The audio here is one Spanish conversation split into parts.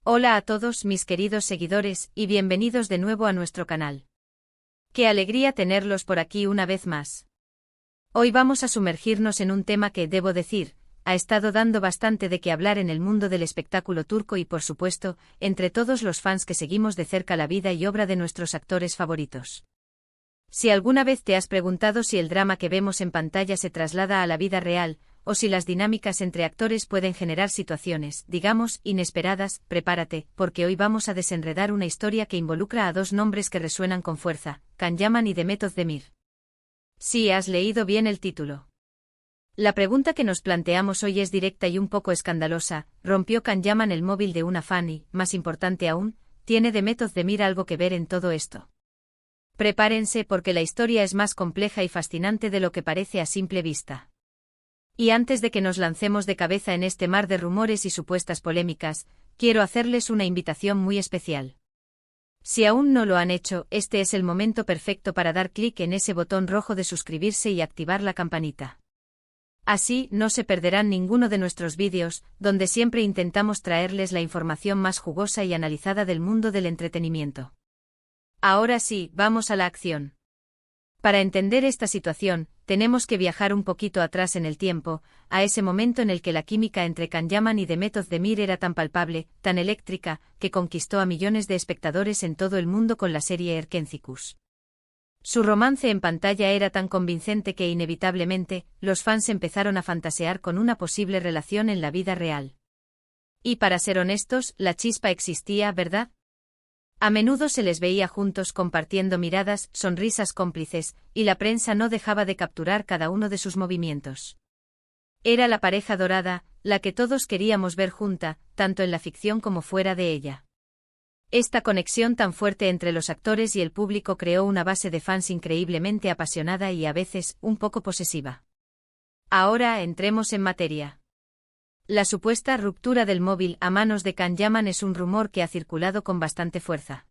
Hola a todos mis queridos seguidores y bienvenidos de nuevo a nuestro canal. Qué alegría tenerlos por aquí una vez más. Hoy vamos a sumergirnos en un tema que, debo decir, ha estado dando bastante de qué hablar en el mundo del espectáculo turco y, por supuesto, entre todos los fans que seguimos de cerca la vida y obra de nuestros actores favoritos. Si alguna vez te has preguntado si el drama que vemos en pantalla se traslada a la vida real, o si las dinámicas entre actores pueden generar situaciones, digamos, inesperadas, prepárate, porque hoy vamos a desenredar una historia que involucra a dos nombres que resuenan con fuerza, Can Yaman y Demet Özdemir. Sí, has leído bien el título. La pregunta que nos planteamos hoy es directa y un poco escandalosa: ¿rompió Can Yaman el móvil de una fan y, más importante aún, tiene Demet Özdemir algo que ver en todo esto? Prepárense porque la historia es más compleja y fascinante de lo que parece a simple vista. Y antes de que nos lancemos de cabeza en este mar de rumores y supuestas polémicas, quiero hacerles una invitación muy especial. Si aún no lo han hecho, este es el momento perfecto para dar clic en ese botón rojo de suscribirse y activar la campanita. Así, no se perderán ninguno de nuestros vídeos, donde siempre intentamos traerles la información más jugosa y analizada del mundo del entretenimiento. Ahora sí, vamos a la acción. Para entender esta situación, tenemos que viajar un poquito atrás en el tiempo, a ese momento en el que la química entre Can Yaman y Demet Özdemir era tan palpable, tan eléctrica, que conquistó a millones de espectadores en todo el mundo con la serie Erkencikus. Su romance en pantalla era tan convincente que inevitablemente, los fans empezaron a fantasear con una posible relación en la vida real. Y para ser honestos, la chispa existía, ¿verdad? A menudo se les veía juntos compartiendo miradas, sonrisas cómplices, y la prensa no dejaba de capturar cada uno de sus movimientos. Era la pareja dorada, la que todos queríamos ver junta, tanto en la ficción como fuera de ella. Esta conexión tan fuerte entre los actores y el público creó una base de fans increíblemente apasionada y a veces, un poco posesiva. Ahora entremos en materia. La supuesta ruptura del móvil a manos de Can Yaman es un rumor que ha circulado con bastante fuerza.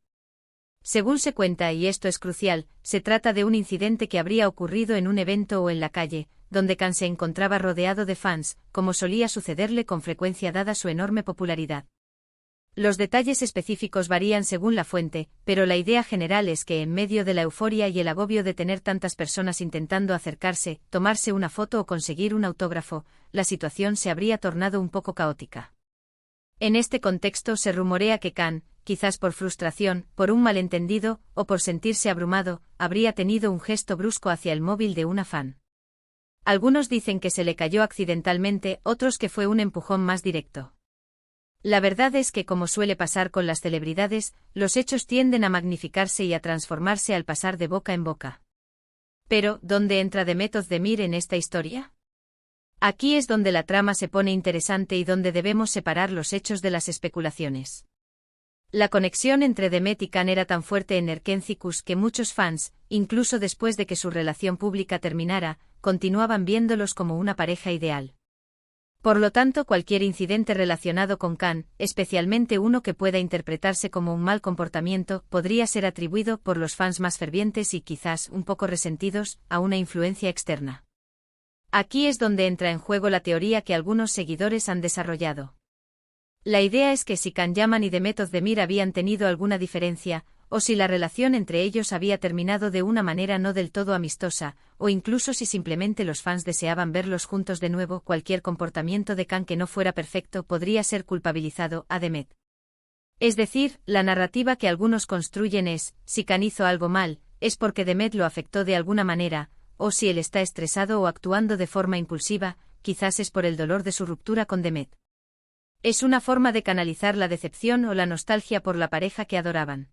Según se cuenta, y esto es crucial, se trata de un incidente que habría ocurrido en un evento o en la calle, donde Can se encontraba rodeado de fans, como solía sucederle con frecuencia dada su enorme popularidad. Los detalles específicos varían según la fuente, pero la idea general es que en medio de la euforia y el agobio de tener tantas personas intentando acercarse, tomarse una foto o conseguir un autógrafo, la situación se habría tornado un poco caótica. En este contexto se rumorea que Can, quizás por frustración, por un malentendido, o por sentirse abrumado, habría tenido un gesto brusco hacia el móvil de una fan. Algunos dicen que se le cayó accidentalmente, otros que fue un empujón más directo. La verdad es que, como suele pasar con las celebridades, los hechos tienden a magnificarse y a transformarse al pasar de boca en boca. Pero, ¿dónde entra Demet Özdemir en esta historia? Aquí es donde la trama se pone interesante y donde debemos separar los hechos de las especulaciones. La conexión entre Demet y Can era tan fuerte en Erkencikus que muchos fans, incluso después de que su relación pública terminara, continuaban viéndolos como una pareja ideal. Por lo tanto, cualquier incidente relacionado con Can, especialmente uno que pueda interpretarse como un mal comportamiento, podría ser atribuido por los fans más fervientes y quizás un poco resentidos, a una influencia externa. Aquí es donde entra en juego la teoría que algunos seguidores han desarrollado. La idea es que si Can Yaman y Demet Özdemir habían tenido alguna diferencia, o si la relación entre ellos había terminado de una manera no del todo amistosa, o incluso si simplemente los fans deseaban verlos juntos de nuevo, cualquier comportamiento de Can que no fuera perfecto podría ser culpabilizado a Demet. Es decir, la narrativa que algunos construyen es: si Can hizo algo mal, es porque Demet lo afectó de alguna manera, o si él está estresado o actuando de forma impulsiva, quizás es por el dolor de su ruptura con Demet. Es una forma de canalizar la decepción o la nostalgia por la pareja que adoraban.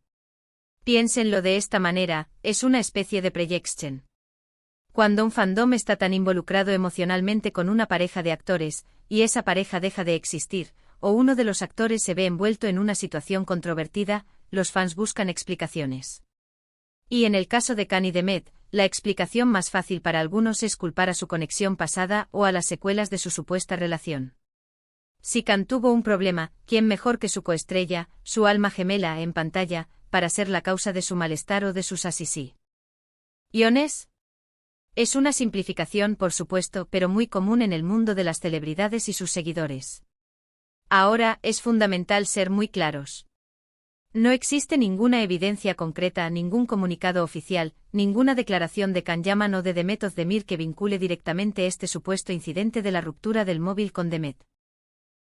Piénsenlo de esta manera, es una especie de projection. Cuando un fandom está tan involucrado emocionalmente con una pareja de actores, y esa pareja deja de existir, o uno de los actores se ve envuelto en una situación controvertida, los fans buscan explicaciones. Y en el caso de Can y Demet, la explicación más fácil para algunos es culpar a su conexión pasada o a las secuelas de su supuesta relación. Si Can tuvo un problema, ¿quién mejor que su coestrella, su alma gemela en pantalla, para ser la causa de su malestar o de sus así? ¿Iones? Es una simplificación, por supuesto, pero muy común en el mundo de las celebridades y sus seguidores. Ahora, es fundamental ser muy claros. No existe ninguna evidencia concreta, ningún comunicado oficial, ninguna declaración de Can Yaman o de Demet Özdemir que vincule directamente este supuesto incidente de la ruptura del móvil con Demet.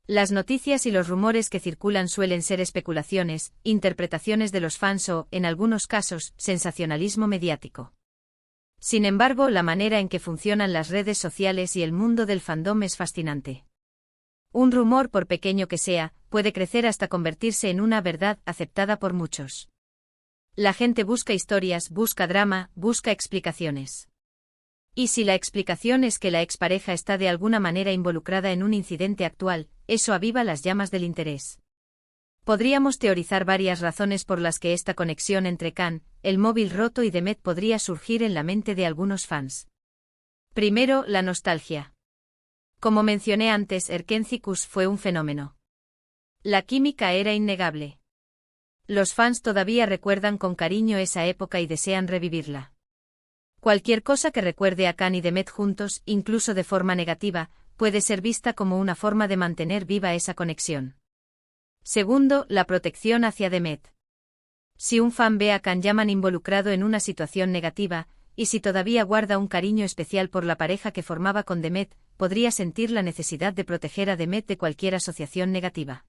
Las noticias y los rumores que circulan suelen ser especulaciones, interpretaciones de los fans o, en algunos casos, sensacionalismo mediático. Sin embargo, la manera en que funcionan las redes sociales y el mundo del fandom es fascinante. Un rumor, por pequeño que sea, puede crecer hasta convertirse en una verdad aceptada por muchos. La gente busca historias, busca drama, busca explicaciones. Y si la explicación es que la expareja está de alguna manera involucrada en un incidente actual, eso aviva las llamas del interés. Podríamos teorizar varias razones por las que esta conexión entre Can, el móvil roto y Demet podría surgir en la mente de algunos fans. Primero, la nostalgia. Como mencioné antes, Erkencikus fue un fenómeno. La química era innegable. Los fans todavía recuerdan con cariño esa época y desean revivirla. Cualquier cosa que recuerde a Can y Demet juntos, incluso de forma negativa, puede ser vista como una forma de mantener viva esa conexión. Segundo, la protección hacia Demet. Si un fan ve a Can Yaman involucrado en una situación negativa, y si todavía guarda un cariño especial por la pareja que formaba con Demet, podría sentir la necesidad de proteger a Demet de cualquier asociación negativa.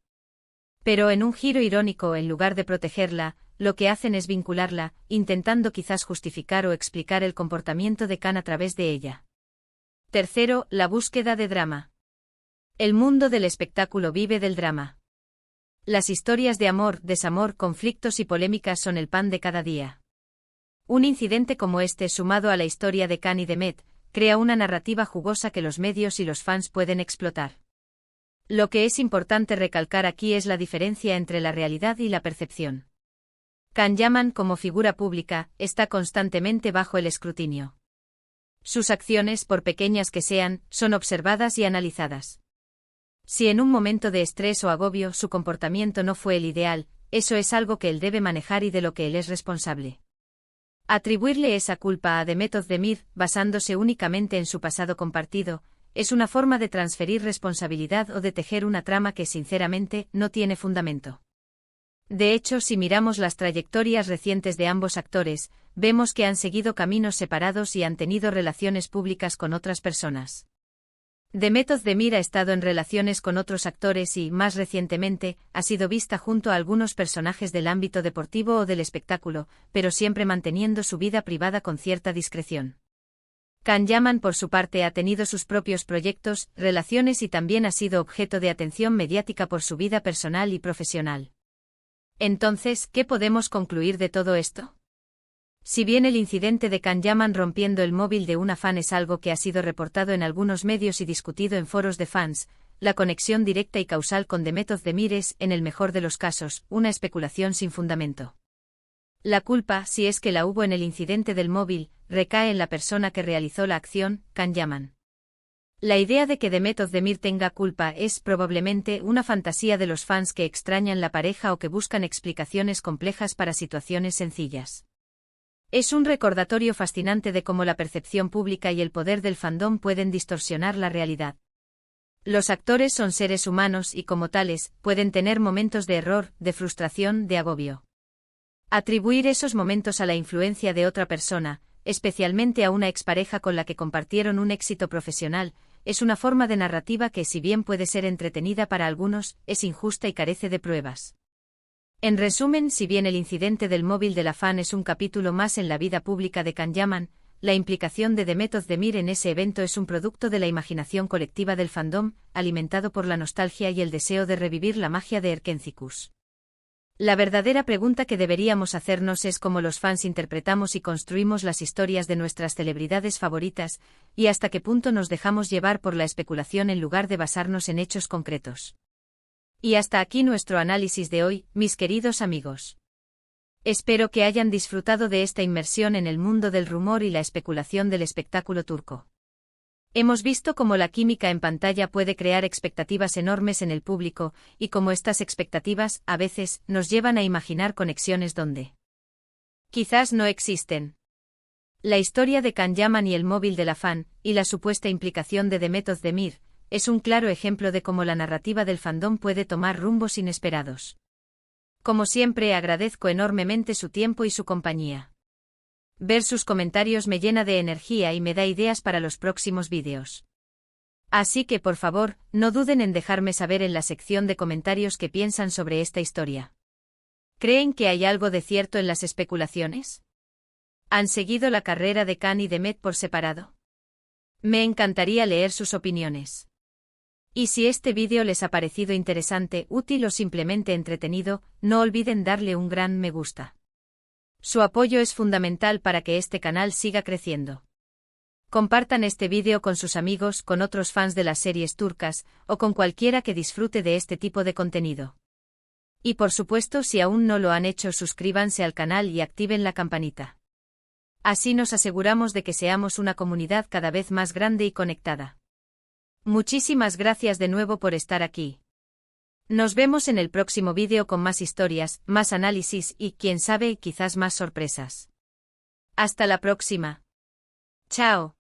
Pero en un giro irónico, en lugar de protegerla, lo que hacen es vincularla, intentando quizás justificar o explicar el comportamiento de Can a través de ella. Tercero, la búsqueda de drama. El mundo del espectáculo vive del drama. Las historias de amor, desamor, conflictos y polémicas son el pan de cada día. Un incidente como este, sumado a la historia de Can y Demet, crea una narrativa jugosa que los medios y los fans pueden explotar. Lo que es importante recalcar aquí es la diferencia entre la realidad y la percepción. Can Yaman, como figura pública, está constantemente bajo el escrutinio. Sus acciones, por pequeñas que sean, son observadas y analizadas. Si en un momento de estrés o agobio su comportamiento no fue el ideal, eso es algo que él debe manejar y de lo que él es responsable. Atribuirle esa culpa a Demet Özdemir, basándose únicamente en su pasado compartido, es una forma de transferir responsabilidad o de tejer una trama que sinceramente no tiene fundamento. De hecho, si miramos las trayectorias recientes de ambos actores, vemos que han seguido caminos separados y han tenido relaciones públicas con otras personas. Demet Özdemir ha estado en relaciones con otros actores y, más recientemente, ha sido vista junto a algunos personajes del ámbito deportivo o del espectáculo, pero siempre manteniendo su vida privada con cierta discreción. Can Yaman, por su parte, ha tenido sus propios proyectos, relaciones y también ha sido objeto de atención mediática por su vida personal y profesional. Entonces, ¿qué podemos concluir de todo esto? Si bien el incidente de Can Yaman rompiendo el móvil de una fan es algo que ha sido reportado en algunos medios y discutido en foros de fans, la conexión directa y causal con Demet Özdemir es, en el mejor de los casos, una especulación sin fundamento. La culpa, si es que la hubo en el incidente del móvil, recae en la persona que realizó la acción, Can Yaman. La idea de que Demet Özdemir tenga culpa es probablemente una fantasía de los fans que extrañan la pareja o que buscan explicaciones complejas para situaciones sencillas. Es un recordatorio fascinante de cómo la percepción pública y el poder del fandom pueden distorsionar la realidad. Los actores son seres humanos y, como tales, pueden tener momentos de error, de frustración, de agobio. Atribuir esos momentos a la influencia de otra persona, especialmente a una expareja con la que compartieron un éxito profesional, es una forma de narrativa que, si bien puede ser entretenida para algunos, es injusta y carece de pruebas. En resumen, si bien el incidente del móvil de la fan es un capítulo más en la vida pública de Can Yaman, la implicación de Demet Özdemir en ese evento es un producto de la imaginación colectiva del fandom, alimentado por la nostalgia y el deseo de revivir la magia de Erkencikus. La verdadera pregunta que deberíamos hacernos es cómo los fans interpretamos y construimos las historias de nuestras celebridades favoritas, y hasta qué punto nos dejamos llevar por la especulación en lugar de basarnos en hechos concretos. Y hasta aquí nuestro análisis de hoy, mis queridos amigos. Espero que hayan disfrutado de esta inmersión en el mundo del rumor y la especulación del espectáculo turco. Hemos visto cómo la química en pantalla puede crear expectativas enormes en el público, y cómo estas expectativas, a veces, nos llevan a imaginar conexiones donde quizás no existen. La historia de Can Yaman y el móvil de la fan, y la supuesta implicación de Demet Özdemir, es un claro ejemplo de cómo la narrativa del fandom puede tomar rumbos inesperados. Como siempre, agradezco enormemente su tiempo y su compañía. Ver sus comentarios me llena de energía y me da ideas para los próximos vídeos. Así que por favor, no duden en dejarme saber en la sección de comentarios qué piensan sobre esta historia. ¿Creen que hay algo de cierto en las especulaciones? ¿Han seguido la carrera de Khan y de Met por separado? Me encantaría leer sus opiniones. Y si este vídeo les ha parecido interesante, útil o simplemente entretenido, no olviden darle un gran me gusta. Su apoyo es fundamental para que este canal siga creciendo. Compartan este vídeo con sus amigos, con otros fans de las series turcas, o con cualquiera que disfrute de este tipo de contenido. Y por supuesto, si aún no lo han hecho, suscríbanse al canal y activen la campanita. Así nos aseguramos de que seamos una comunidad cada vez más grande y conectada. Muchísimas gracias de nuevo por estar aquí. Nos vemos en el próximo vídeo con más historias, más análisis y, quién sabe, quizás más sorpresas. Hasta la próxima. Chao.